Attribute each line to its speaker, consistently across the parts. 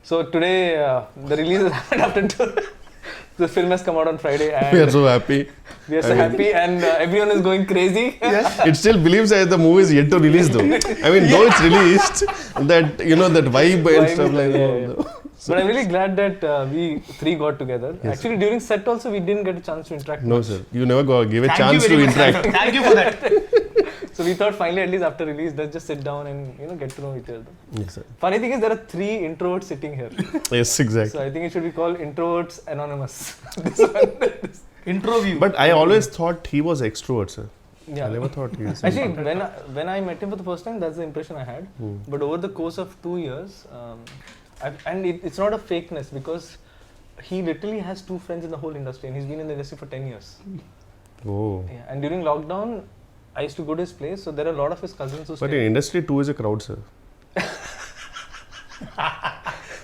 Speaker 1: So today the release has happened after the film has come out on Friday, and
Speaker 2: We are so happy.
Speaker 1: we are so happy, and everyone is going crazy.
Speaker 2: It still believes that the movie is yet to release though. I mean, though it's released, that that vibe and stuff like that.
Speaker 1: But I'm really glad that we three got together. Yes. Actually, during set also we didn't get a chance to interact.
Speaker 2: No,
Speaker 1: much.
Speaker 2: sir. You never give a chance to interact.
Speaker 3: Thank you for that.
Speaker 1: So we thought finally, at least after release, let's just sit down and get to know each other.
Speaker 2: Yes, sir.
Speaker 1: Funny thing is, there are 3 introverts sitting here.
Speaker 2: Yes, exactly.
Speaker 1: So I think it should be called Introverts Anonymous. This one.
Speaker 3: Intro view.
Speaker 2: But I always thought he was extrovert, sir.
Speaker 1: Yeah.
Speaker 2: I never thought he was.
Speaker 1: Actually, when I met him for the first time, that's the impression I had. But over the course of 2 years, and it's not a fakeness, because he literally has 2 friends in the whole industry, and he's been in the industry for 10 years.
Speaker 2: Oh.
Speaker 1: Yeah, and during lockdown, I used to go to his place, so there are a lot of his cousins who
Speaker 2: But
Speaker 1: stay.
Speaker 2: in industry, 2 is a crowd, sir.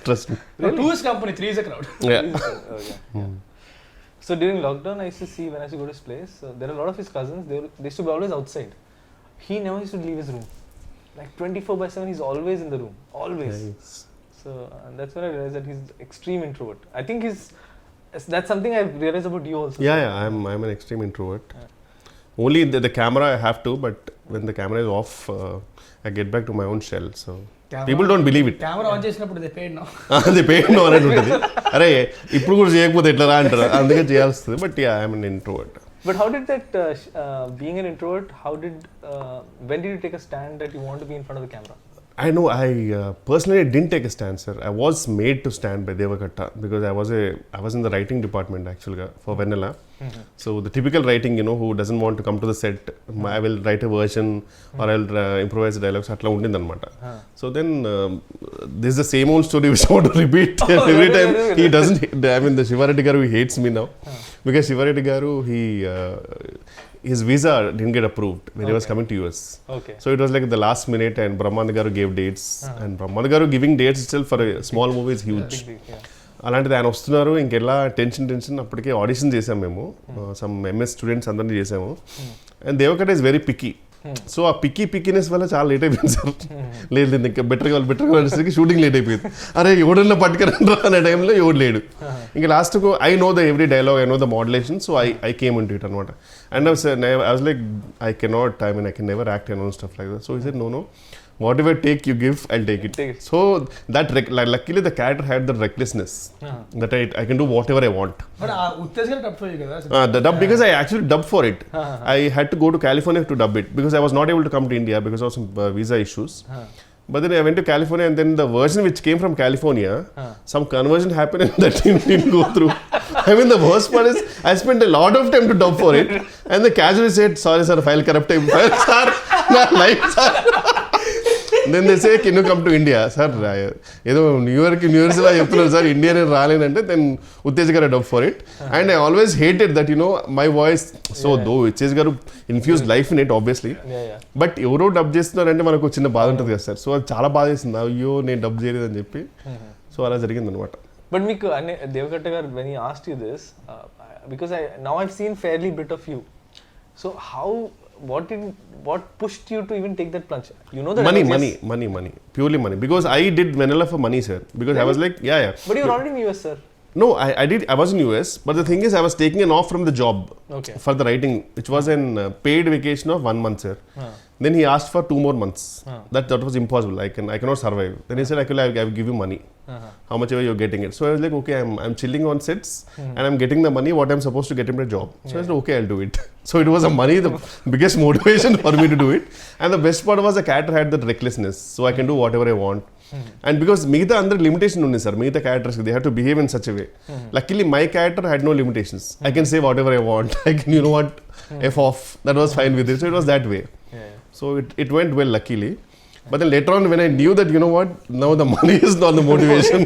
Speaker 2: Trust me.
Speaker 3: Really? 2 is company, 3 is a crowd.
Speaker 2: Yeah.
Speaker 1: Yeah. So during lockdown, I used to see when I used to go to his place, there are a lot of his cousins, they used to be always outside. He never used to leave his room. Like 24/7, he's always in the room. Always.
Speaker 2: Nice.
Speaker 1: So that's when I realized that he's extreme introvert. I think that's something I've realized about you also.
Speaker 2: Yeah, I'm an extreme introvert. Only the camera I have to, but when the camera is off, I get back to my own shell. So people don't believe it.
Speaker 3: Camera on చేసినప్పుడు they paid now.
Speaker 2: అది pain అనేది ఉంటుంది. అరే ఇప్పుడు కూడా చేయకపోతే ఎట్లా రా అంటారు, అందుకే చేయాల్సి వస్తుంది. But yeah I'm an introvert.
Speaker 1: But how did that, being an introvert, when did you take a stand that you want to be in front of the camera?
Speaker 2: I know, I personally didn't take a stand, sir. I was made to stand by Devakatta because I was in the writing department actually for Vennela. So the typical writing, who doesn't want to come to the set, I will write a version or I'll improvise the dialogues. Atla undindi anamata. So then this is the same old story which I want to repeat every time. He doesn't. I mean, the Shivareddy garu, he hates me now because Shivareddy garu, his visa didn't get approved when he was coming to US.
Speaker 1: Okay.
Speaker 2: So it was like the last minute, and Brahmanda garu gave dates, and Brahmanda garu giving dates itself for a small movie is huge.
Speaker 1: Big, yeah.
Speaker 2: అలాంటిది ఆయన వస్తున్నారు, ఇంకెలా tension అప్పటికే audition చేసాము మేము, some MS students అందరినీ చేసాము. And Devakatta is very picky. So ఆ పిక్కీనెస్ వల్ల చాలా లేట్ అయిపోయింది సార్. లేదు ఇంకా బెటర్ కావాలి షూటింగ్ లేట్ అయిపోయింది. అరే ఎవడన్నా పట్టుకురండ్రా అనే టైంలో ఎవడు లేడు. ఇంకా లాస్ట్కు I know the every dialogue, I know the modulation, so I came in to it అనమాట. And I was like I cannot, I mean I can never act and stuff like that. So he said no whatever take you give, I'll take it. So that luckily the character had the recklessness that I can do whatever I want.
Speaker 3: But Uttesgar dubbed for you guys.
Speaker 2: The dub, because I actually dubbed for it. I had to go to California to dub it because I was not able to come to India because of some visa issues. But then I went to California, and then the version which came from California, some conversion happened and that didn't go through. I mean, the worst part is I spent a lot of time to dub for it, and the casually said, sorry sir, file corrupted. Sir, not like sir. Then they say, can you come to India? Sir, ఏదో New York లా చెప్తున్నారు sir, India నేను రాలేనంటే then Uttej garu dub for it. And I always hated that my voice. So though Uttej garu infuse life in it obviously, but ఎవరో dub చేస్తున్నారంటే మనకు చిన్న బాధ ఉంటుంది కదా సార్. సో అది చాలా బాధ చేసింది, అయ్యో నేను డబ్ చేయలేదని చెప్పి. సో అలా జరిగింది అనమాట.
Speaker 1: బట్ మీకు దేవకట్ట గారు, when he asked you this, because now I've seen fairly bit of you. So what pushed you to even take that plunge? You know that
Speaker 2: money, purely money. Because I did Vennela for money, sir. Because really? I was like, yeah.
Speaker 1: But you were already in US, sir.
Speaker 2: No, I was in US, but the thing is, I was taking an off from the job for the writing, which was an paid vacation of 1 month, sir. Then he asked for 2 more months. That was impossible. I cannot survive. Then he said, I will give you money. How much ever you're getting it. So I was like, okay, I'm chilling on sets and I'm getting the money what I'm supposed to get in my job. So I said, okay, I'll do it. So it was the biggest motivation for me to do it. And the best part was the character had that recklessness. So I can do whatever I want. And because Meeta under limitation undi sir, Meeta characters they have to behave in such a way. Luckily my character had no limitations. I can say whatever I want. I can, F off. That was fine with it. So it was that way. So it went well, luckily. But then later on, when I knew that, now the money is not the motivation.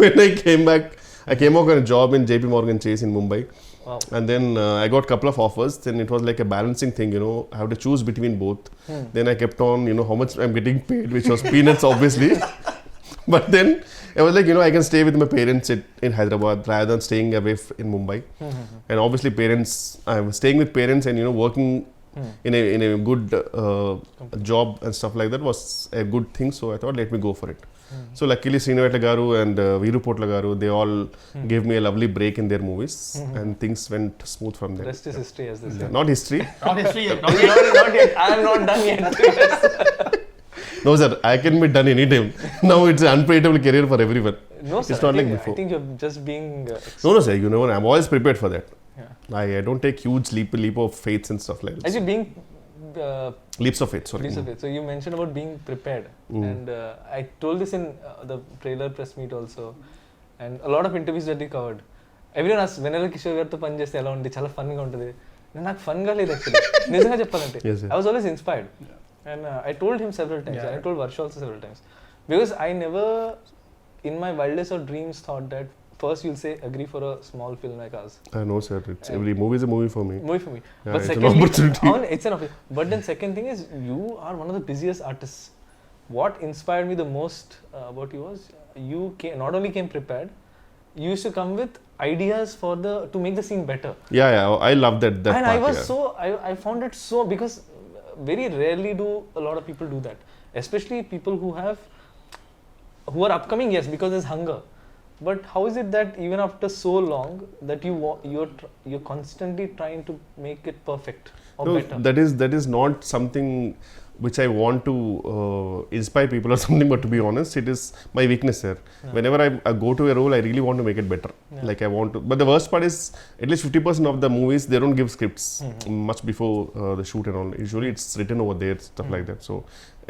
Speaker 2: When I came back, I came out on a job in JP Morgan Chase in Mumbai. Wow. And then I got a couple of offers. Then it was like a balancing thing, I have to choose between both. Then I kept on, how much I'm getting paid, which was peanuts, obviously. But then I was like, I can stay with my parents in Hyderabad rather than staying away in Mumbai. And obviously I was staying with parents and, working in a good job and stuff like that was a good thing. So I thought, let me go for it. So luckily Sriniveta garu and Veeru Potla garu, they all gave me a lovely break in their movies, and things went smooth from there.
Speaker 1: Rest is history, as they say.
Speaker 2: Not history.
Speaker 3: Not history yet.
Speaker 1: Not yet. I am not done yet.
Speaker 2: No sir, I can be done anytime. Now it's an unpredictable career for everyone.
Speaker 1: No, sir.
Speaker 2: It's not like before.
Speaker 1: I think you're just being.
Speaker 2: No sir, you know, I'm always prepared for that.
Speaker 1: Yeah.
Speaker 2: I don't take huge leap of faith and stuff like that.
Speaker 1: Actually, being.
Speaker 2: Leaps of faith, sorry.
Speaker 1: Leaps of faith. So you mentioned about being prepared, and I told this in the trailer press meet also, and a lot of interviews that we covered. Everyone asks, Vennela Kishore గారితో పని చేస్తే ఎలా ఉంది, చాలా fun గా ఉంటుంది. నాకు fun గా లేదు యాక్చువల్లీ, నిజంగా చెప్పాలంటే. I was always inspired, and I told him several times. I told Varsha also several times, because I never, in my wildest of dreams, thought that first you'll say agree for a small film like us.
Speaker 2: I know sir, it's every movie is a movie for me. Yeah,
Speaker 1: But
Speaker 2: it's
Speaker 1: secondly,
Speaker 2: an opportunity.
Speaker 1: It's an opportunity. But then second thing is, you are one of the busiest artists. What inspired me the most about you was, you not only came prepared, you used to come with ideas for to make the scene better.
Speaker 2: Yeah, I love that
Speaker 1: and
Speaker 2: part.
Speaker 1: I was I found it so, because very rarely do a lot of people do that, especially people who are upcoming, yes, because there's hunger. But how is it that even after so long that you're constantly trying to make it perfect or better?
Speaker 2: That is not something which I want to inspire people or something, but to be honest, it is my weakness here. Yeah. Whenever I go to a role, I really want to make it better. Yeah. Like I want to, but the worst part is, at least 50% of the movies, they don't give scripts much before the shoot and all. Usually it's written over there, stuff like that. So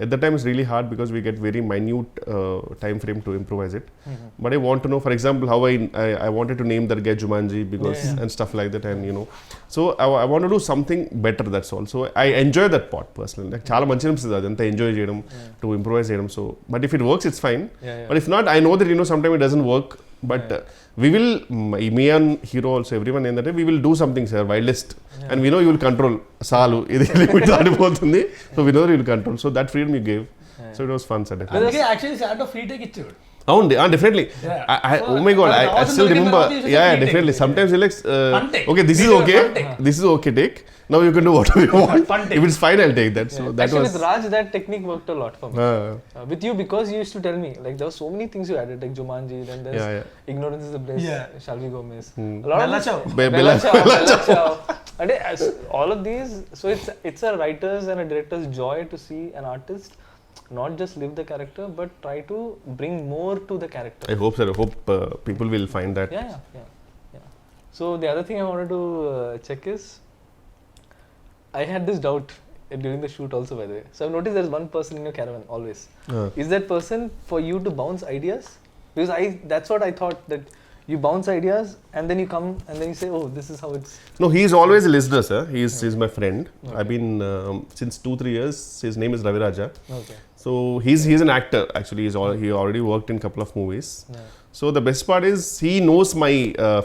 Speaker 2: at that time it's really hard, because we get very minute time frame to improvise it. But I want to know, for example, how I wanted to name that guy Jumanji, because and stuff like that, and you know, so I want to do something better, that's all. So I enjoy that part personally. Like chaala manchi anisthadi adanta enjoy cheyadam, to improvise cheyadam. So but if it works, it's fine. But if not, I know that, you know, sometimes it doesn't work, but we will, me and hero also, everyone in that, we will do something, sir, wildest, and we know you will control salu idi limit daadipotundi, so we know you will control. So that freedom you gave, so it was fun, sir.
Speaker 3: అందుకే actually Santo free take ఇచ్చాడు.
Speaker 2: Definitely. Oh my god, I still remember. Yeah, definitely. Sometimes you're like, okay, this is okay. This is okay, take. Now you can do whatever you want. If it's fine, I'll take that. So that
Speaker 1: actually,
Speaker 2: was.
Speaker 1: with Raj, that technique worked a lot for me. With you, because you used to tell me, like, there were so many things you added, like Jumanji, then there's Ignorance is the Bliss, Shall We Go Miss. A lot
Speaker 3: Bella
Speaker 1: of
Speaker 3: Ciao.
Speaker 1: Bella Ciao. And all of these, so it's a writer's and a director's joy to see an artist not just live the character, but try to bring more to the character.
Speaker 2: I hope, sir. I hope people will find that.
Speaker 1: Yeah. So the other thing I wanted to check is, I had this doubt during the shoot also, by the way. So I've noticed there's one person in your caravan always. Is that person for you to bounce ideas? Because that's what I thought, that you bounce ideas and then you come and then you say, oh, this is how it's.
Speaker 2: No, he's always a listener, sir. He's my friend. Okay. I've been since 2-3 years. His name is Ravi Raja.
Speaker 1: Okay.
Speaker 2: So he's an actor actually. He already worked in a couple of movies. So the best part is, he knows my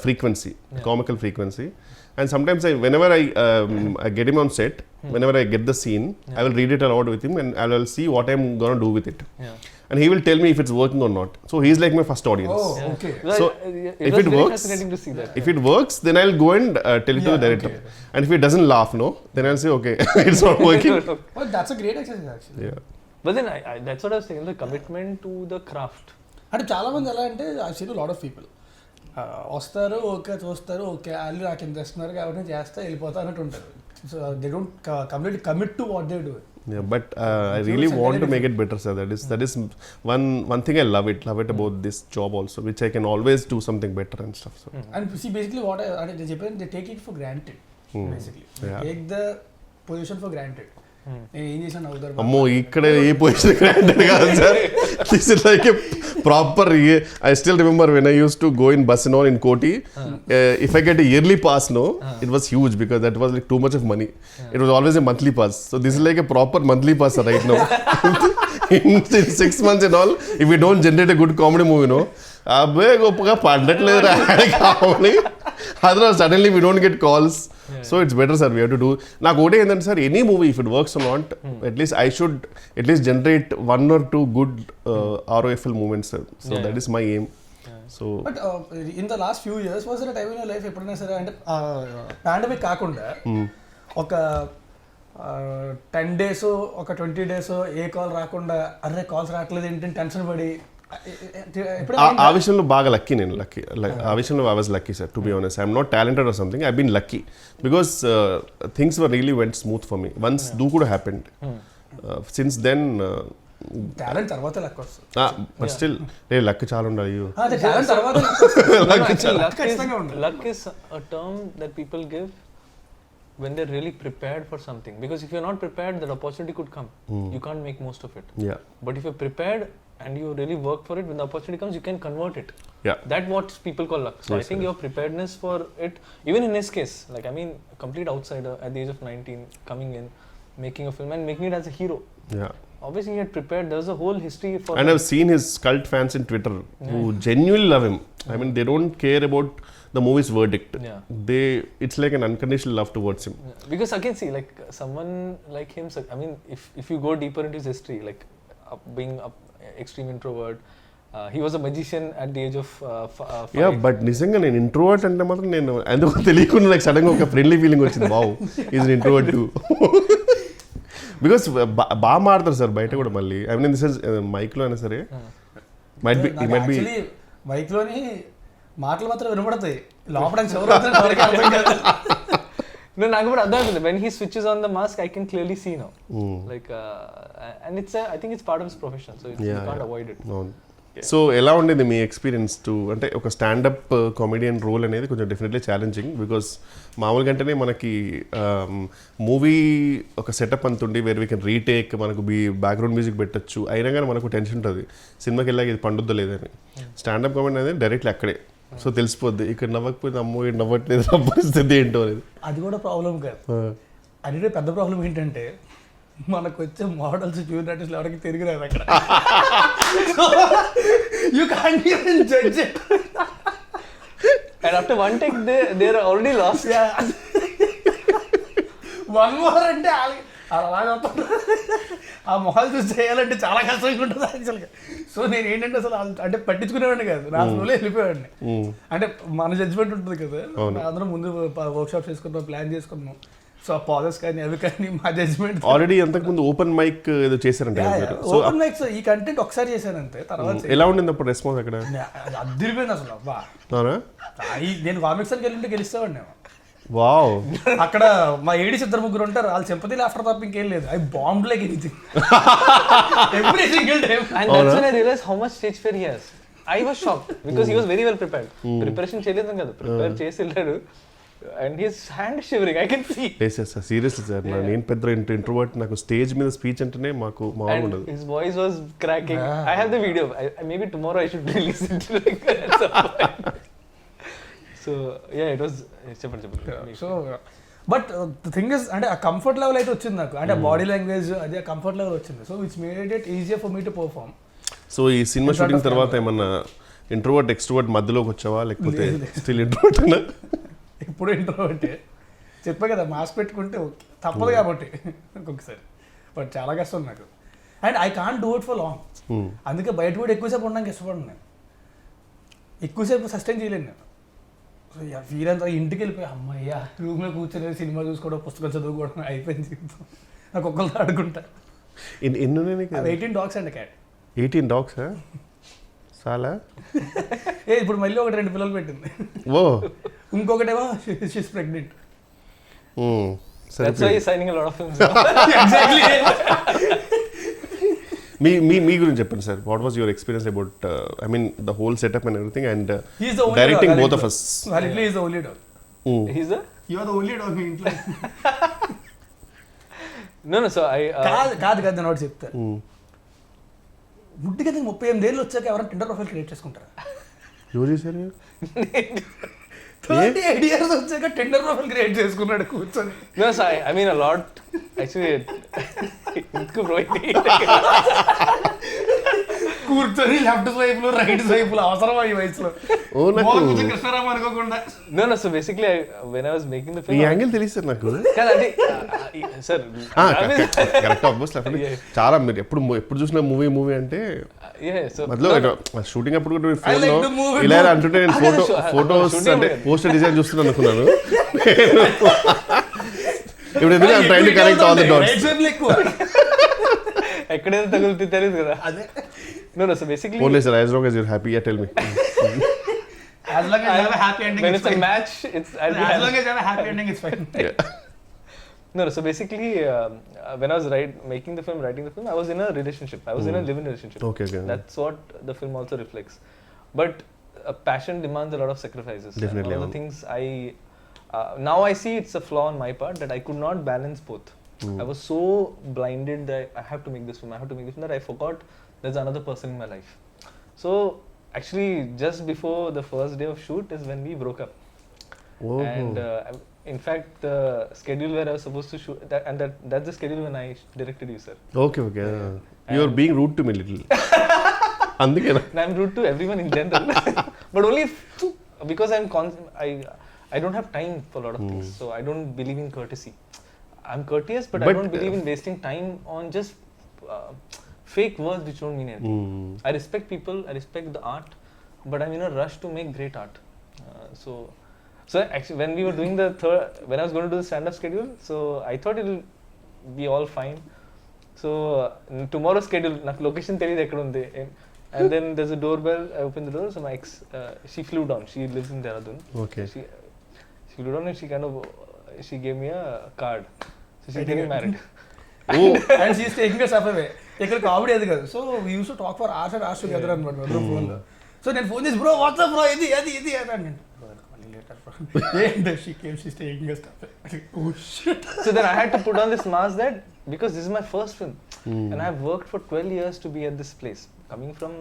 Speaker 2: frequency, comical frequency. And sometimes whenever I get him on set, whenever I get the scene, I will read it aloud with him, and I will see what I'm gonna do with it. And he will tell me if it's working or not. So he's like my first audience.
Speaker 3: Oh, okay.
Speaker 2: So
Speaker 1: it
Speaker 2: if
Speaker 1: was
Speaker 2: it
Speaker 1: very
Speaker 2: works,
Speaker 1: fascinating to see that.
Speaker 2: if it works, then I'll go and tell it to the director.
Speaker 3: Okay.
Speaker 2: And if he doesn't laugh, then I'll say, okay, it's not working.
Speaker 3: Well, that's a great exercise actually.
Speaker 2: Yeah.
Speaker 1: But then that's what I was saying, the commitment to the craft.
Speaker 3: అంటే చాలా మంది ఎలా అంటే, I seen lot of people వస్తారు, okay చూస్తారు, okay వాళ్ళు నాకు ఇంత ఇస్తున్నారు కాబట్టి నేను చేస్తా వెళ్ళిపోతా అన్నట్టు ఉంటారు. So they don't completely commit to what they do.
Speaker 2: Yeah, but I really want to make it better, sir. That is one thing I love it about this job also, which I can always do something better and stuff. So.
Speaker 3: And see, basically what they చెప్పాను, they take it for granted. Basically, they take the position for granted. నేను ఏం చేసాను అవుతారు.
Speaker 2: అమ్మో, ఇక్కడ ఏ position granted కాదు sir. This is like a proper. I still remember when I used to go in bus and all in Koti. If I get a yearly pass, it was huge, because that was like too much of money. It was always a monthly pass. So this is like a proper monthly pass right now. In 6 months and all, if we don't generate a good comedy movie, అబ్బే గొప్పగా పడ్డట్లేదు కావాలి. Otherwise suddenly we don't get calls. So it's better, sir, we have to do. నాకు ఒకటే ఏంటంటే, sir, any movie if it works or not, at least I should at least generate 1 or 2 good ROFL moments, sir. So that is my aim. So
Speaker 3: but in the last few years was there time in your life ఎప్పుడైనా సరే, అంటే pandemic కాకుండా ఒక 10 days ఒక 20 days ఏ call రాకుండా, అరే calls రావట్లేదు ఏంటి టెన్షన్ పడి
Speaker 2: ఆ విషయంలో బాగా లక్కీ నేను ఆ విషయంలో I was lucky sir to be honest I'm not talented or something I been lucky because things were really went smooth for me once do కూడా హ్యాపెండ్ సిన్స్ దెన్
Speaker 3: టాలెంట్ తర్వాత luck వస్తుంది
Speaker 2: but still luck చాలా ఉండాలి
Speaker 3: talent తర్వాత
Speaker 1: luck is a term that people give when they're really prepared for something, because if you're not prepared, that opportunity could come. You can't make most of it.
Speaker 2: Yeah.
Speaker 1: But if you're prepared and you really work for it, when the opportunity comes, you can convert it.
Speaker 2: Yeah.
Speaker 1: That's what people call luck. So
Speaker 2: Yes,
Speaker 1: I think your preparedness for it, even in his case, like I mean, a complete outsider at the age of 19, coming in, making a film and making it as a hero.
Speaker 2: Yeah.
Speaker 1: Obviously he had prepared. There's a whole history for
Speaker 2: and I've seen his cult fans in Twitter who genuinely love him. I mean, they don't care about the movie's verdict. It's like an unconditional love towards him.
Speaker 1: Because again, see, like someone like him, I mean, if you go deeper into his history, like being an extreme introvert, he was a magician at the age of 5.
Speaker 2: Yeah, but నిజంగా నేను introvert అంటే మాత్రం నేను ఎందుకో తెలియకుండా నాకు సడన్గా ఒక ఫ్రెండ్లీ ఫీలింగ్ వచ్చింది. Wow, is introvert two. Because బాగా మాడతారు సార్ బయట కూడా మళ్ళీ. ఐ మీన్ దిస్ ఇస్ మైక్లో అయినా సరే మైట్ బి
Speaker 3: మైక్లోని మాటలు మాత్రం వినబడతాయి, లోపల
Speaker 1: నాకు కూడా అర్థం అవుతుంది. When he switches on the mask, I can clearly see now. Like and it's I think it's part of his profession, so you can't avoid it.
Speaker 2: So ఎలా ఉండేది మీ ఎక్స్పీరియన్స్ టు అంటే ఒక స్టాండప్ కామెడియన్ రోల్ అనేది కొంచెం definitely challenging. Because మామూలుగా అంటేనే మనకి movie ఒక సెటప్ అంతుండి వేర్ వీ కెన్ రీటేక్, మనకు బ్యాక్గ్రౌండ్ మ్యూజిక్ పెట్టచ్చు, అయినా కానీ మనకు టెన్షన్ ఉంటుంది సినిమాకి వెళ్ళాక ఇది పండుద్దా లేదని. స్టాండప్ కామెడీ అనేది డైరెక్ట్లీ అక్కడే, సో తెలిసిపోద్ది ఇక్కడ నవ్వకపోతే అమ్మో ఇక్కడ నవ్వట్లేదు నా పరిస్థితి ఏంటో అనేది.
Speaker 3: అది కూడా ప్రాబ్లం కాదు. అది పెద్ద ప్రాబ్లం ఏంటంటే మనకు వచ్చే మోడల్స్ జూనియర్ ఆర్టిస్టులు ఎవరికి తిరిగి రాదు అక్కడ. You can't even judge it.
Speaker 1: And after one take they are already lost.
Speaker 3: One more అంటే అలాగే ఆ మొహాలు చూసి చేయాలంటే చాలా కష్టంగా ఉంటుంది యాక్చువల్గా. సో నేను ఏంటంటే అసలు అంటే పట్టించుకునేవాడిని కాదు, నా ఫ్లోలో వెళ్ళిపోయేవాడిని. అంటే మన జడ్జ్మెంట్ ఉంటుంది కదా, అందరం ముందు వర్క్షాప్ చేసుకున్నాం, ప్లాన్ చేసుకున్నాం. సో ఆ పాజెస్ కానీ అవి కానీ మా జడ్జ్మెంట్.
Speaker 2: ఆల్రెడీ అంతకుముందు ఓపెన్ మైక్ ఏదో చేశారంటే
Speaker 3: ఓపెన్ మైక్స్ ఈ కంటెంట్ ఒకసారి చేశాను అంతే. తర్వాత
Speaker 2: ఎలా ఉండింది అప్పుడు రెస్పాన్స్ అక్కడ?
Speaker 3: అద్దరిపోయింది అసలు. అబ్బా, నేను కామిక్స్ అని వెళ్ళింటే గెలుస్తామండి.
Speaker 2: వావ్,
Speaker 3: అక్కడ మా ఏడీస్ 2-3 ఉంటారు, వాళ్ళు సింపతి ఆఫ్టర్ తప్ప ఇంకేం లేదు. అవి bomb like anything every single time.
Speaker 1: And that's when I realized how much stage fear he has. I was shocked because he was very well prepared. Preparation చేయలేదు కదా, ప్రిపేర్ చేసి వెళ్ళాడు. And his hand shivering, I can see.
Speaker 2: Yes, seriously sir, నేను పెద్ద introvert, నాకు stage మీద speech అంటేనే మాకు మామూలు ఉండదు.
Speaker 1: His voice was cracking. I have the video. Maybe tomorrow I should release it like that at some point. So yeah, it was
Speaker 3: so but the thing is, అంటే ఆ comfort level అయితే వచ్చింది నాకు, అంటే బాడీ లాంగ్వేజ్ అది ఆ comfort level వచ్చింది. So which made it easier for me to perform.
Speaker 2: So ఈ సినిమా షూటింగ్ తర్వాత ఏమన్నా ఇంట్రోవర్ట్ ఎక్స్ట్రోవర్ట్ మధ్యలోకి వచ్చావా, లేకపోతే స్టిల్ ఇంట్రోవర్ట్ అన్నా?
Speaker 3: ఇప్పుడు ఇంట్రోవర్టే చెప్పా కదా, మాస్క్ పెట్టుకుంటే ఓకే తప్పదు కాబట్టి ఒక్కొక్కసారి. బట్ చాలా కష్టం నాకు, and I can't do it for long. అందుకే బయట కూడా ఎక్కువసేపు ఉండడానికి ఇష్టపడను నేను, ఎక్కువసేపు సస్టైన్ చేయలేను నేను. సో వీరంతా ఇంటికి వెళ్ళిపోయి అమ్మయ్య రూమ్లో కూర్చొని సినిమా చూసుకోవడం, పుస్తకాలు చదువుకోవడం అయిపోయింది జీవితం. నాకు ఒక్కరితో ఆడుకుంటా. 18 dogs అండ్ క్యాట్.
Speaker 2: 18 dogs చాలా.
Speaker 3: ఇప్పుడు మళ్ళీ 2 పిల్లలు పెట్టింది.
Speaker 2: ఓ,
Speaker 3: ఇంకొకటేమో she's pregnant.
Speaker 1: That's why he's signing a lot of films.
Speaker 3: Exactly.
Speaker 2: మీ గురించి చెప్పండి sir. What was your experience about I mean the whole setup and everything and directing both of us?
Speaker 3: Validly is the only dog.
Speaker 1: He's the?
Speaker 3: You are the only dog in ఇంట్లో.
Speaker 1: No, so I
Speaker 3: కాదు నేను ఒకటి చెప్తా. ముట్టిగా 38 ఏళ్ళు వచ్చాక ఎవరైనా Tinder profile create చేసుకుంటారా?
Speaker 2: ఎవరు చేశారు?
Speaker 3: 38 years వచ్చాక టిండర్ ప్రొఫైల్ క్రియేట్ చేసుకున్నాడు కూర్చొని.
Speaker 1: No, so I mean a lot actually.
Speaker 3: కూర్చొని లెఫ్ట్ స్వైపులు రైట్ స్వైపులు అవసరమా ఈ వయసులో? కృష్ణారామ అనుకోకుండా.
Speaker 1: No, so basically when I was making the film,
Speaker 2: ఈ యాంగిల్ తెలియదు నాకు.
Speaker 1: సార్
Speaker 2: కరెక్ట్, ఆబ్వియస్లీ చాలా. మీరు ఎప్పుడు చూసిన మూవీ అంటే మధ్యలో షూటింగ్ అప్పుడు కూడా ఫోన్లో ఇలా అంటుంటే నేను ఫోటోస్ అంటే పోస్టర్ డిజైన్ చూస్తున్నాను అనుకున్నాను. ఇప్పుడు ఎందుకంటే I'm trying to connect all the dots.
Speaker 3: ఎక్కువ
Speaker 1: ఎక్కడైతే తగులుతుంది తెలియదు కదా.
Speaker 3: అదే
Speaker 1: No, so basically,
Speaker 2: Only sir, as long as you're happy, yeah, tell me.
Speaker 3: As long as you have a happy ending,
Speaker 1: when
Speaker 3: it's
Speaker 1: it's a
Speaker 3: fine.
Speaker 1: match, I'll be
Speaker 3: As
Speaker 1: happy.
Speaker 3: long as you have a happy ending, it's fine.
Speaker 1: No, so basically, when I was making the film, writing the film, I was in a relationship. I was in a live-in relationship.
Speaker 2: Okay.
Speaker 1: That's what the film also reflects. But passion demands a lot of sacrifices.
Speaker 2: Definitely.
Speaker 1: And one of the things now I see it's a flaw on my part that I could not balance both. I was so blinded that I have to make this film, that I forgot there's another person in my life. So actually, just before the first day of shoot is when we broke up.
Speaker 2: Oh.
Speaker 1: And in fact, the schedule where I was supposed to shoot, that's the schedule when I directed you, sir.
Speaker 2: Okay. You're being rude to me little. Andukena.
Speaker 1: And I'm rude to everyone in general. But only because I don't have time for a lot of things. So I don't believe in courtesy. I'm courteous, but I don't believe in wasting time on just fake words which don't mean anything. I respect people, I respect the art, but I'm in a rush to make great art. So actually, when we were doing when I was going to do the stand-up schedule, so I thought it'll be all fine. So tomorrow's schedule, నాకు location తెలియదు ఎక్కడ ఉంది. And then there's a doorbell. I opened the door. So my ex, she flew down. She lives in Dehradun.
Speaker 2: Okay.
Speaker 1: She flew down and she gave me a card. So she's getting married.
Speaker 3: And she's taking us up away. ఇక్కడ comedy అది కాదు. So we use to talk for hours and hours together అనమాట అందరూ ఫోన్లో. So నేను phone చేసి bro WhatsApp bro ఇది అని అన్నాను. She came, she's taking us up. Oh shit.
Speaker 1: So then I had to put on this mask that because this is my first film and I've worked for 12 years to be at this place. Coming from,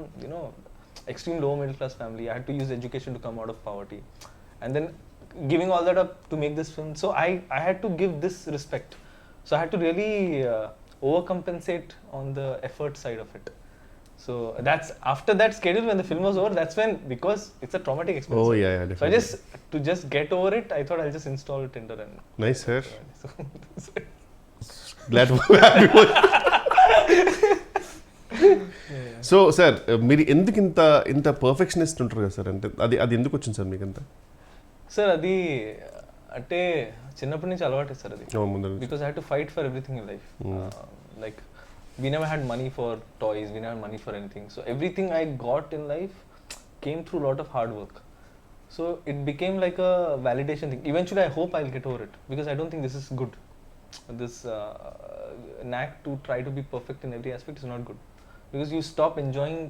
Speaker 1: extreme low middle class family, I had to use education to come out of poverty. And then giving all that up to make this film. So I had to give this respect. So I had to really overcompensate on the effort side of it. So that's after that schedule when the film was over, that's when, because it's a traumatic experience.
Speaker 2: Oh yeah, definitely.
Speaker 1: So to just get over it, I thought I'll just install Tinder and
Speaker 2: nice, sir.
Speaker 1: So,
Speaker 2: Glad to have you. So sir మీరు ఎందుకు ఇంత perfectionist ఉంటారు కదా sir, అంటే అది ఎందుకు వచ్చింది sir మీకు అంత?
Speaker 1: సార్ అది అంటే చిన్నప్పటి నుంచి అలవాటు సార్ అది. Because I had to fight for everything in life. Like we never had money for toys, we never had money for anything. So everything I got in life came through a lot of hard work. So it became like a validation thing. Eventually I hope I'll get over it because I don't think this is good. This knack to try to be perfect in every aspect is not good. Because you stop enjoying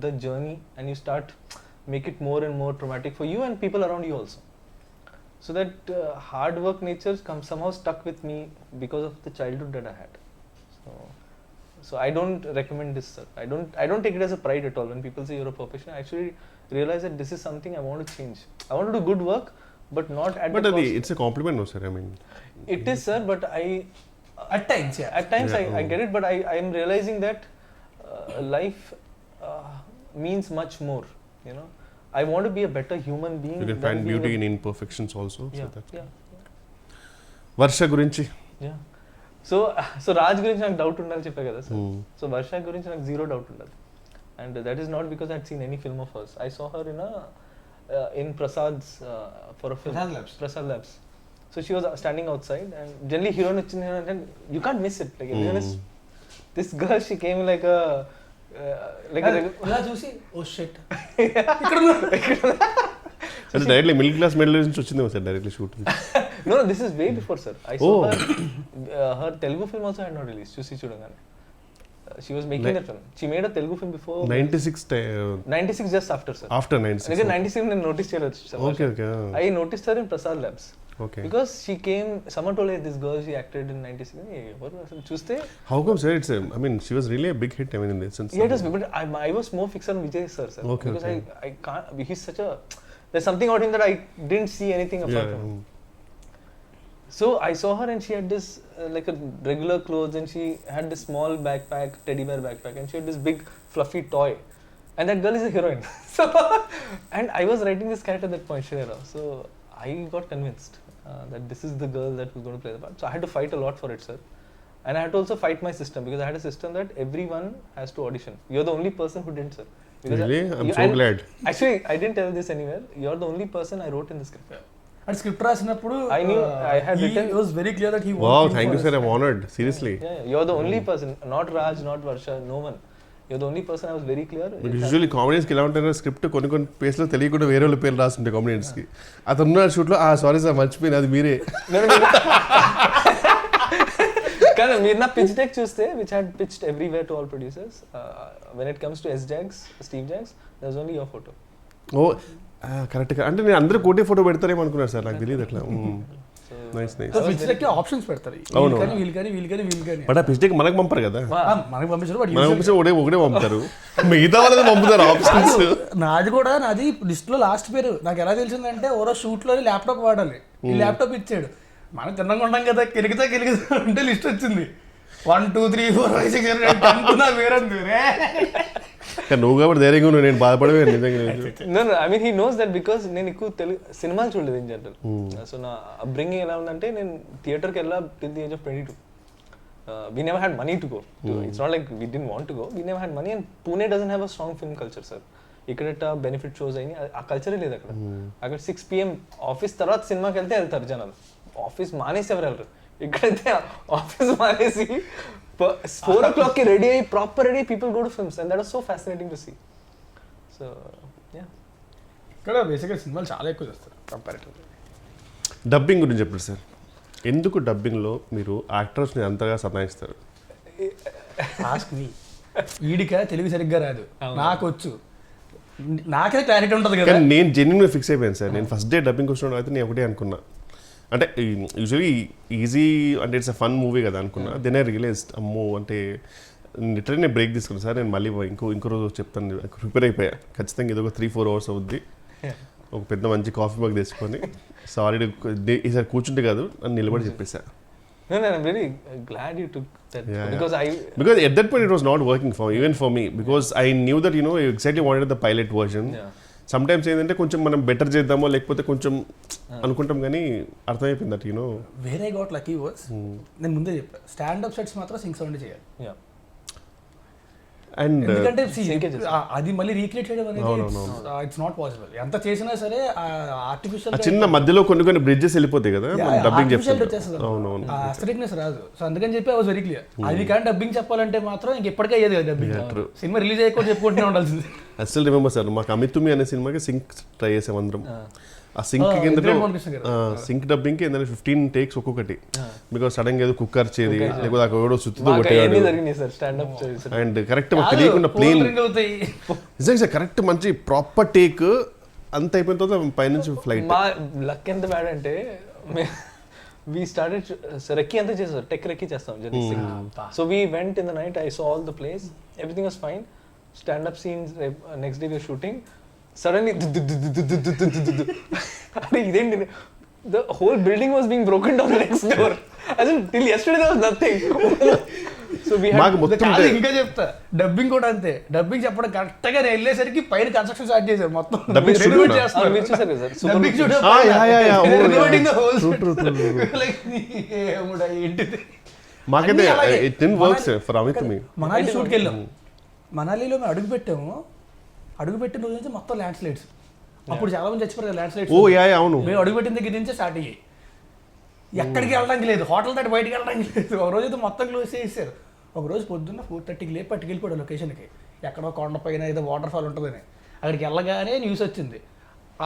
Speaker 1: the journey and you start make it more and more traumatic for you and people around you also. So that hard work nature somehow stuck with me because of the childhood that I had. So I don't recommend this, sir. I don't take it as a pride at all when people say you're a professional. I actually realize that this is something I want to change. I want to do good work, but not at the cost.
Speaker 2: It's a compliment, no sir. I mean,
Speaker 1: it is, sir. But
Speaker 3: at times,
Speaker 1: I get it. But I am realizing that life means much more. I want to be a better human being.
Speaker 2: You can find beauty in imperfections also.
Speaker 1: Yeah.
Speaker 2: Varsha gurinchi.
Speaker 1: Yeah. So Raj guరించి నాకు doubt ఉండాలి చెప్పా కదా sir. So Varsha గురించి నాకు zero doubt ఉండదు. And that is not because I had seen any film of hers. I saw her in Prasad's for a film. Prasad Labs. So she was standing outside and generally heroine వచ్చింది and you can't miss it. Like everyone is this girl, she came like a
Speaker 3: ఇలా చూసి oh shit
Speaker 2: అంటే directly middle class middle నుంచి వచ్చిందేమో sir directly shoot?
Speaker 1: No, this is way before, sir. I saw her Telugu film also had not released. Chusi Chudangane. She was making that film. She made a Telugu film before 96 just after, sir.
Speaker 2: After 96.
Speaker 1: Again 96 I noticed her.
Speaker 2: Okay.
Speaker 1: I noticed her in Prasad Labs.
Speaker 2: Okay.
Speaker 1: Because she came, someone told her this girl she acted in 96. Hey, what was it? Chuste?
Speaker 2: How come, sir? I mean, she was really a big hit. I mean, in the sense.
Speaker 1: Yeah, it was big, but I was more fixed on Vijay sir.
Speaker 2: Okay.
Speaker 1: Because I can't. He's such a. There's something about him that I didn't see anything apart from him. So I saw her and she had this like a regular clothes and she had this small backpack, teddy bear backpack, and she had this big fluffy toy. And that girl is a heroine. So, and I was writing this character at that point, Shreya. So I got convinced that this is the girl that was going to play the part. So I had to fight a lot for it, sir. And I had to also fight my system because I had a system that everyone has to audition. You're the only person who didn't, sir. Because
Speaker 2: really? I'm so glad.
Speaker 1: Actually, I didn't tell this anywhere. You're the only person I wrote in the script.
Speaker 3: And script రాసినప్పుడు
Speaker 1: I knew I had written.
Speaker 3: It was very clear that he
Speaker 2: Wow, thank you, sir. I'm honored. Seriously.
Speaker 1: Yeah, you're the only person. Not Raj, not Varsha, no one. you're the only person I was very clear.
Speaker 2: Usually కామెడియన్స్కి ఎలా ఉంటారు script కొన్ని ప్లేస్లో తెలియకుండా వేరే వాళ్ళ పేర్లు రాస్తుంటాయి కామెడియన్స్కి. అతను ఉన్న షూట్లో సారీ సార్ మర్చిపోయింది అది మీరే.
Speaker 1: కానీ మీరు నా పిచ్ డెక్ చూస్తే which had pitched everywhere to all producers, when it comes to Steve Jobs there was only your photo.
Speaker 2: ఓ కరెక్ట్గా, అంటే నేను అందరూ కోటే ఫోటో పెడతారేమో అనుకున్నాను సార్, నాకు తెలియదు అట్లా. Nice nice.
Speaker 3: Pitch deck options పెడతారు, వీళ్ళు
Speaker 2: బట్ ఆ పిచ్ డెక్ మనకు పంపరు కదా,
Speaker 3: మనకి పంపించారు,
Speaker 2: మనం పంపించిన ఒకటే పంపుతారు, మిగతా వాళ్ళది పంపుతారు ఆప్షన్స్.
Speaker 3: నాది లిస్ట్ లో లాస్ట్ పేరు నాకు ఎలా తెలిసిందంటే ఓరో షూట్ లో ల్యాప్టాప్ వాడాలి, ఈ ల్యాప్టాప్ ఇచ్చాడు, మనం తిన్నాం ఉంటాం కదా, కెలిగితే అంటే లిస్ట్ వచ్చింది 1 2 3 4 5 6 7 8 అనుకున్నా వేరంది.
Speaker 2: నువ్వు కాబట్టి ధైర్యంగా ఉన్నావు, నేను బాధపడవే నిజంగా.
Speaker 1: I mean he knows that because నేను ఎక్కువ తెలుగు సినిమాలు చూడలేదు ఇన్ జనరల్. సో నా అప్బ్రింగింగ్ ఎలా ఉందంటే నేను థియేటర్కి వెళ్ళా till the age of 22. We never had money to go. It's not like we didn't want to go. We never had money, and Pune doesn't have a strong film culture, sir. ఇక్కడ benefit shows అయినాయి, ఆ కల్చరే లేదు అక్కడ. అక్కడ 6 PM office తర్వాత సినిమాకి వెళ్తారు జనాలు, ఆఫీస్ మానేసి ఎవరు వెళ్ళరు. ఇక్కడైతే ఆఫీస్ మానేసి 4 o'clock రెడీ అయ్యి proper ready people go to films, and that was so fascinating to see. So yeah,
Speaker 3: ఇక్కడ బేసిక్గా సినిమాలు చాలా ఎక్కువ చేస్తారు కంపారిటివ్లీ.
Speaker 2: డబ్బింగ్ గురించి చెప్పండి సార్, ఎందుకు డబ్బింగ్లో మీరు యాక్టర్స్ని అంతగా సతాయిస్తారు?
Speaker 3: Ask me. వీడిక తెలుగు సరిగ్గా రాదు, నాకు వచ్చు, నాకే క్లారిటీ ఉంటుంది కదా.
Speaker 2: నేను జెన్యున్గా ఫిక్స్ అయిపోయాను సార్, నేను ఫస్ట్ డే డబ్బింగ్ వచ్చినప్పుడు అయితే నేను ఒకటే అనుకున్నా, అంటే యూజువలీ ఈజీ అంటే ఇట్స్ అ ఫన్ మూవీ కదా అనుకున్నా. దెన్ ఐ రియలైజ్డ్ అమ్మో అంటే లిటరల్లీ నేను బ్రేక్ తీసుకున్నాను సార్, నేను మళ్ళీ ఇంకో రోజు చెప్తాను, ప్రిపేర్ అయిపోయా ఖచ్చితంగా ఇది ఒక 3-4 hours అవుద్ది, ఒక పెద్ద మంచి కాఫీ మగ్ తెచ్చుకొని సారీ ఈసారి కూర్చుంటే కాదు అని నిలబడి చెప్పేసా.
Speaker 1: No, I'm really glad you took that, because
Speaker 2: at that point it was not working even for me, because I knew that you exactly wanted the pilot version. Sometimes ఏంటంటే కొంచెం మనం better చేద్దామో లేకపోతే కొంచెం అనుకుంటాం, కానీ అర్థమైపోయింది దట్
Speaker 3: వేరే got lucky was. నేను ముందే చెప్పా స్టాండప్ సెట్స్ మాత్రం సింక్ సౌండ్ చేయాలి,
Speaker 2: అండ్
Speaker 3: ఎందుకంటే అది మళ్ళీ రీక్రియేట్ చేయడం అనేది ఇట్స్ నాట్ పాసిబుల్. ఎంత చేసినా సరే ఆర్టిఫిషియల్
Speaker 2: చిన్న మధ్యలో కొన్ని బ్రిడ్జెస్ వెళ్ళిపోతాయి కదా, డబ్బింగ్
Speaker 3: వచ్చేస్తుంది, అస్థెటిక్నెస్ రాదు. సో అందుకని చెప్పి ఐ వాస్ వెరీ క్లియర్, అది కానీ డబ్బింగ్ చెప్పాలంటే మాత్రం ఇంకెప్పటికే అయ్యేది కదా డబ్బింగ్. సినిమా రిలీజ్ అయ్యకుండా చెప్పుకుంటూనే ఉండాల్సింది.
Speaker 2: అసలు రిమెంబర్ సార్, మాకు అమితుమి అనే సినిమాకి సింక్ ట్రై చేసాం అందరం. ఆ సింక్ కింద సింక్ డబ్బింగ్ కి 15 takes ఒక్కొక్కటి, బికాస్ సడన్ గా ఏదో కుక్కర్ చేది లేకపోతే అక్కడ ఎవడో సుత్తుతో కొట్టేవాడు, అండ్ కరెక్ట్ మాకు తెలియకుండా ప్లేన్ నిజంగా సార్ కరెక్ట్ మంచి ప్రాపర్ టేక్ అంత అయిపోయిన తర్వాత పైనుంచి ఫ్లైట్.
Speaker 1: మా లక్ ఎంత బ్యాడ్ అంటే we started recce anta chesaru, tech recce chestam jadisi. So we went in the night, I saw all the place, everything was fine, stand up scenes, next day we were shooting, suddenly the whole building was being broken down next door. As in till yesterday there was nothing. So we had
Speaker 3: ఇంకా చెప్తా dubbing కూడా అంతే, dubbing చెప్పడం correct గా వెళ్ళేసరికి పైన construction start చేశారు మొత్తం. మనాలి షూట్కి వెళ్ళాం, మనాలిలో మేము అడుగుపెట్టిన రోజు నుంచి మొత్తం ల్యాండ్ స్లైడ్స్, అప్పుడు చాలా మంది చచ్చిపోయారు ల్యాండ్ స్లైడ్స్. మేము అడుగుపెట్టిన దగ్గర నుంచే స్టార్ట్ అయ్యాయి, ఎక్కడికి వెళ్ళడానికి లేదు, హోటల్ దాటి బయటికి వెళ్ళడానికి లేదు. ఒక రోజు అయితే మొత్తం క్లోజ్ చేసేసారు. ఒక రోజు పొద్దున్న 4:30కి లేపి పట్టుకెళ్ళిపోయాడు లొకేషన్కి, ఎక్కడో కొండ పైన ఏదో వాటర్ ఫాల్ ఉంటుందని. అక్కడికి వెళ్ళగానే న్యూస్ వచ్చింది,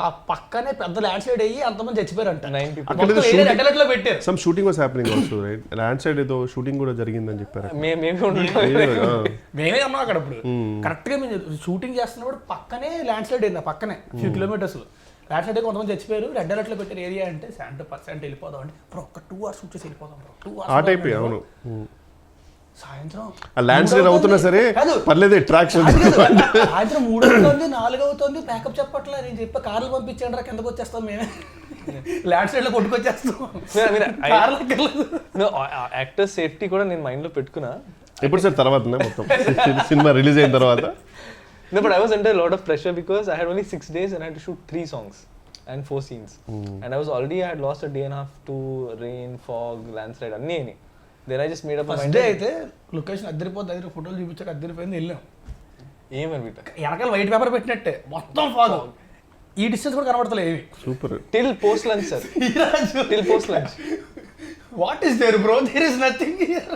Speaker 3: ఆ పక్కనే పెద్ద ల్యాండ్ స్లైడ్ అయ్యి అంతమంది చచ్చిపోయారంట. పెట్టారు.
Speaker 2: Some shooting was happening also right, land slide ఏదో షూటింగ్ కూడా జరిగిందని చెప్పారు.
Speaker 3: మేమే ఉన్నాం అక్కడ. అప్పుడు కరెక్ట్గా మేము షూటింగ్ చేస్తున్నప్పుడు పక్కనే ల్యాండ్ స్లైడ్ అయింది, పక్కనే ఫ్యూ కిలోమీటర్స్ ల్యాండ్ స్లైడ్. కొంతమంది చచ్చిపోయారు. రెడ్ అలర్ట్లో పెట్టారు ఏరియా అంటే 70% వెళ్ళిపోదాం అంటే ఒక 2 hours షూట్ చేసి వెళ్ళిపోదాం బ్రో, 2 hours
Speaker 2: ఆ టైప్. అవును,
Speaker 3: సాయంత్రం
Speaker 2: ల్యాండ్ స్లైడ్ అవుతున్నా సరే పర్లేదు అట్రాక్షన్.
Speaker 3: సాయంత్రం 3 అవుతుంది 4 అవుతుంది, ప్యాకప్ చెప్పట్లే. నేను చెప్పా కార్లు పంపించండి రా, కిందకు వచ్చేస్తాం మేమే, ల్యాండ్ స్లైడ్ లో కొట్టుకొచ్చేస్తాం.
Speaker 1: యాక్టర్ సేఫ్టీ కూడా నేను మైండ్ లో పెట్టుకున్నా.
Speaker 2: ఎప్పుడు సార్ తర్వాత మొత్తం సినిమా రిలీజ్ అయిన తర్వాత?
Speaker 1: No, but I was under a lot of pressure because I had only 6 days and I had to shoot 3 songs and 4 scenes. And I had lost a day and a half to rain, fog, landslide, anni. Then I just made up my mind.
Speaker 3: అయితే location అద్దరిపోద్ది, దగ్గర ఫోటోలు చూపించాక అద్దరిపోయింది, వెళ్ళాం.
Speaker 1: ఏమని
Speaker 3: వెనకాల white paper పెట్టినట్టే మొత్తం fog, ఈ distance కూడా కనబడతలే ఏవి.
Speaker 2: Super.
Speaker 1: Till post lunch, sir. Till post lunch.
Speaker 3: What is there bro? There is nothing here.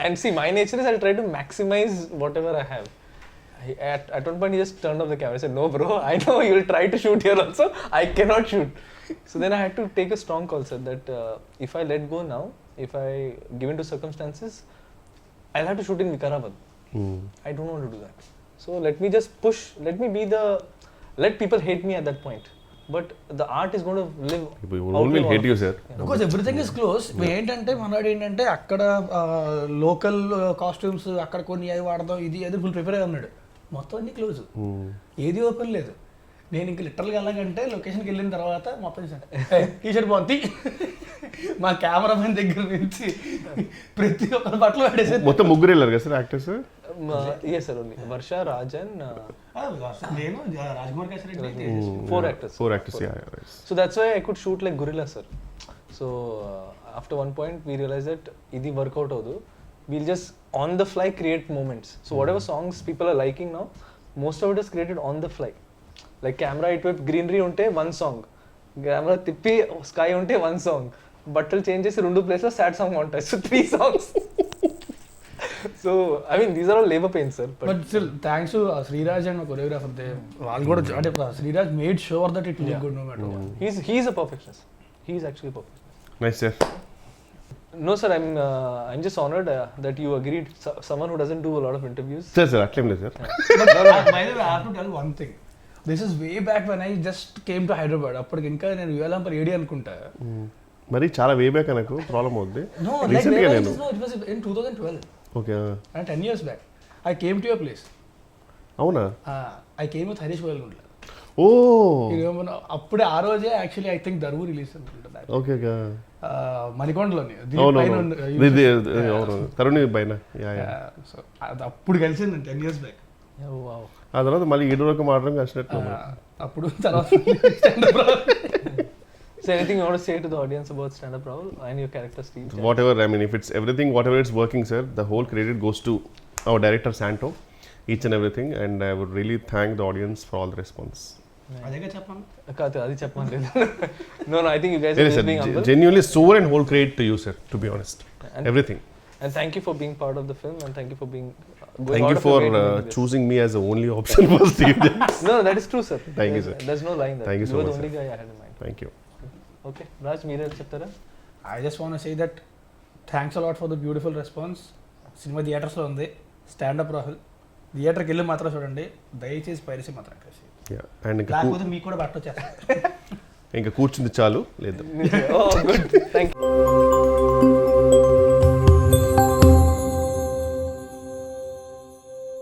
Speaker 1: And see, my nature is I'll try to maximize whatever I have. At one point, he just turned off the camera. I said, no, bro, I know you'll try to shoot here also. I cannot shoot. So then I had to take a strong call, sir, that if I let go now, if I give in to circumstances, I'll have to shoot in Vikarabad. I don't want to do that. So let me just push, let people hate me at that point. But the art is going to live.
Speaker 2: People will hate you, sir.
Speaker 3: Because everything is close. ఏంటంటే మనవాడు ఏంటంటే అక్కడ local costumes అక్కడ కొన్ని అవి వాడదాం ఇది అది ఫుల్ ప్రిపేర్ అయి ఉన్నాడు. మొత్తం అన్ని క్లోజ్, ఏది ఓపెన్ లేదు. నేను ఇంక లిటరల్గా వెళ్ళాలంటే లొకేషన్కి వెళ్ళిన తర్వాత మొత్తం టీషర్ట్ బాగుంది. మా కెమెరామెన్ దగ్గర నుంచి ప్రతి ఒక్కరి బట్టలు పడేసి
Speaker 2: మొత్తం ముగ్గురు వెళ్ళారు కదా sir actors?
Speaker 1: Yes, sir, only Varsha, Raj and
Speaker 3: నేను Rajkumar kesari,
Speaker 1: four actors.
Speaker 2: Yeah, right.
Speaker 1: So that's why I could shoot like gorilla, sir. So after one point we realized that idi workout avadu, we'll just on the fly create moments. So whatever songs people are liking now, most of it is created on the fly. Like camera itwaipu greenery unte one song, camera tippi sky unte one song, బట్టలు change చేసి 2 ప్లేస్లో sad song ఉంటాయి. So 3 songs. So I mean these are all labor pains, sir.
Speaker 3: But still thanks to Sriraj and my choreographer, they వాళ్ళు కూడా అంటే Sriraj made sure that it looked good no matter what.
Speaker 1: He's a perfectionist. He's actually a perfectionist.
Speaker 2: Nice, sir.
Speaker 1: No, sir, I'm just honored that you agreed. Someone who doesn't do a lot of interviews.
Speaker 2: Sir, అట్లేం లేదు sir.
Speaker 3: But by the way, I have to tell one thing. This is way back when I just came to Hyderabad. అప్పటికి ఇంకా నేను యువలాంపర్ AD అనుకుంటా.
Speaker 2: మరి చాలా way back నాకు problem అవుద్ది.
Speaker 3: No, like it was in 2012.
Speaker 2: Okay.
Speaker 3: And 10 years back, I came to your place.
Speaker 2: అవునా?
Speaker 3: I came with Harish Boyalgundla.
Speaker 2: ఓ
Speaker 3: అప్పుడే ఆ రోజే actually I think Daruvu release అనుకుంటా.
Speaker 2: ఓకే.
Speaker 3: మణికొండలోని
Speaker 2: తరుణి పైన.
Speaker 3: సో అప్పుడు కలిసింది 10 years back.
Speaker 2: ఆ తర్వాత మళ్ళీ 7 వరకు మాట్లాడడం కలిసినట్టు.
Speaker 3: అప్పుడు తర్వాత
Speaker 1: So anything you want to say to the audience about stand-up Rahul and your character Steve?
Speaker 2: Whatever, I mean, if it's everything, whatever it's working, sir, the whole credit goes to our director Santo, each and everything, and I would really thank the audience for all the response.
Speaker 3: అదేగా చెప్పాను.
Speaker 1: అది చెప్పమని. No, I think you guys are just being humble.
Speaker 2: Genuinely soul and whole credit to you, sir, to be honest. Everything.
Speaker 1: And thank you for being part of the film, and thank you for being
Speaker 2: thank you for choosing me as the only option for Steve.
Speaker 1: No, that is true, sir.
Speaker 2: Thank you, sir.
Speaker 1: There's no lying there.
Speaker 2: Thank you so much.
Speaker 1: You are the only guy I had in mind.
Speaker 2: Thank you.
Speaker 1: Okay, Raj, మీరే చెప్తారా?
Speaker 3: I just want to say that thanks a lot for the beautiful response. Cinema థియేటర్స్లో ఉంది, stand up Rahul. థియేటర్కి వెళ్ళి మాత్రం చూడండి, దయచేసి piracy మాత్రం కలిసి. లేకపోతే మీకు కూడా బట్ట వచ్చేస్తారు.
Speaker 2: ఇంకా కూర్చుంది చాలు లేదు.
Speaker 1: Oh, good. Thank you.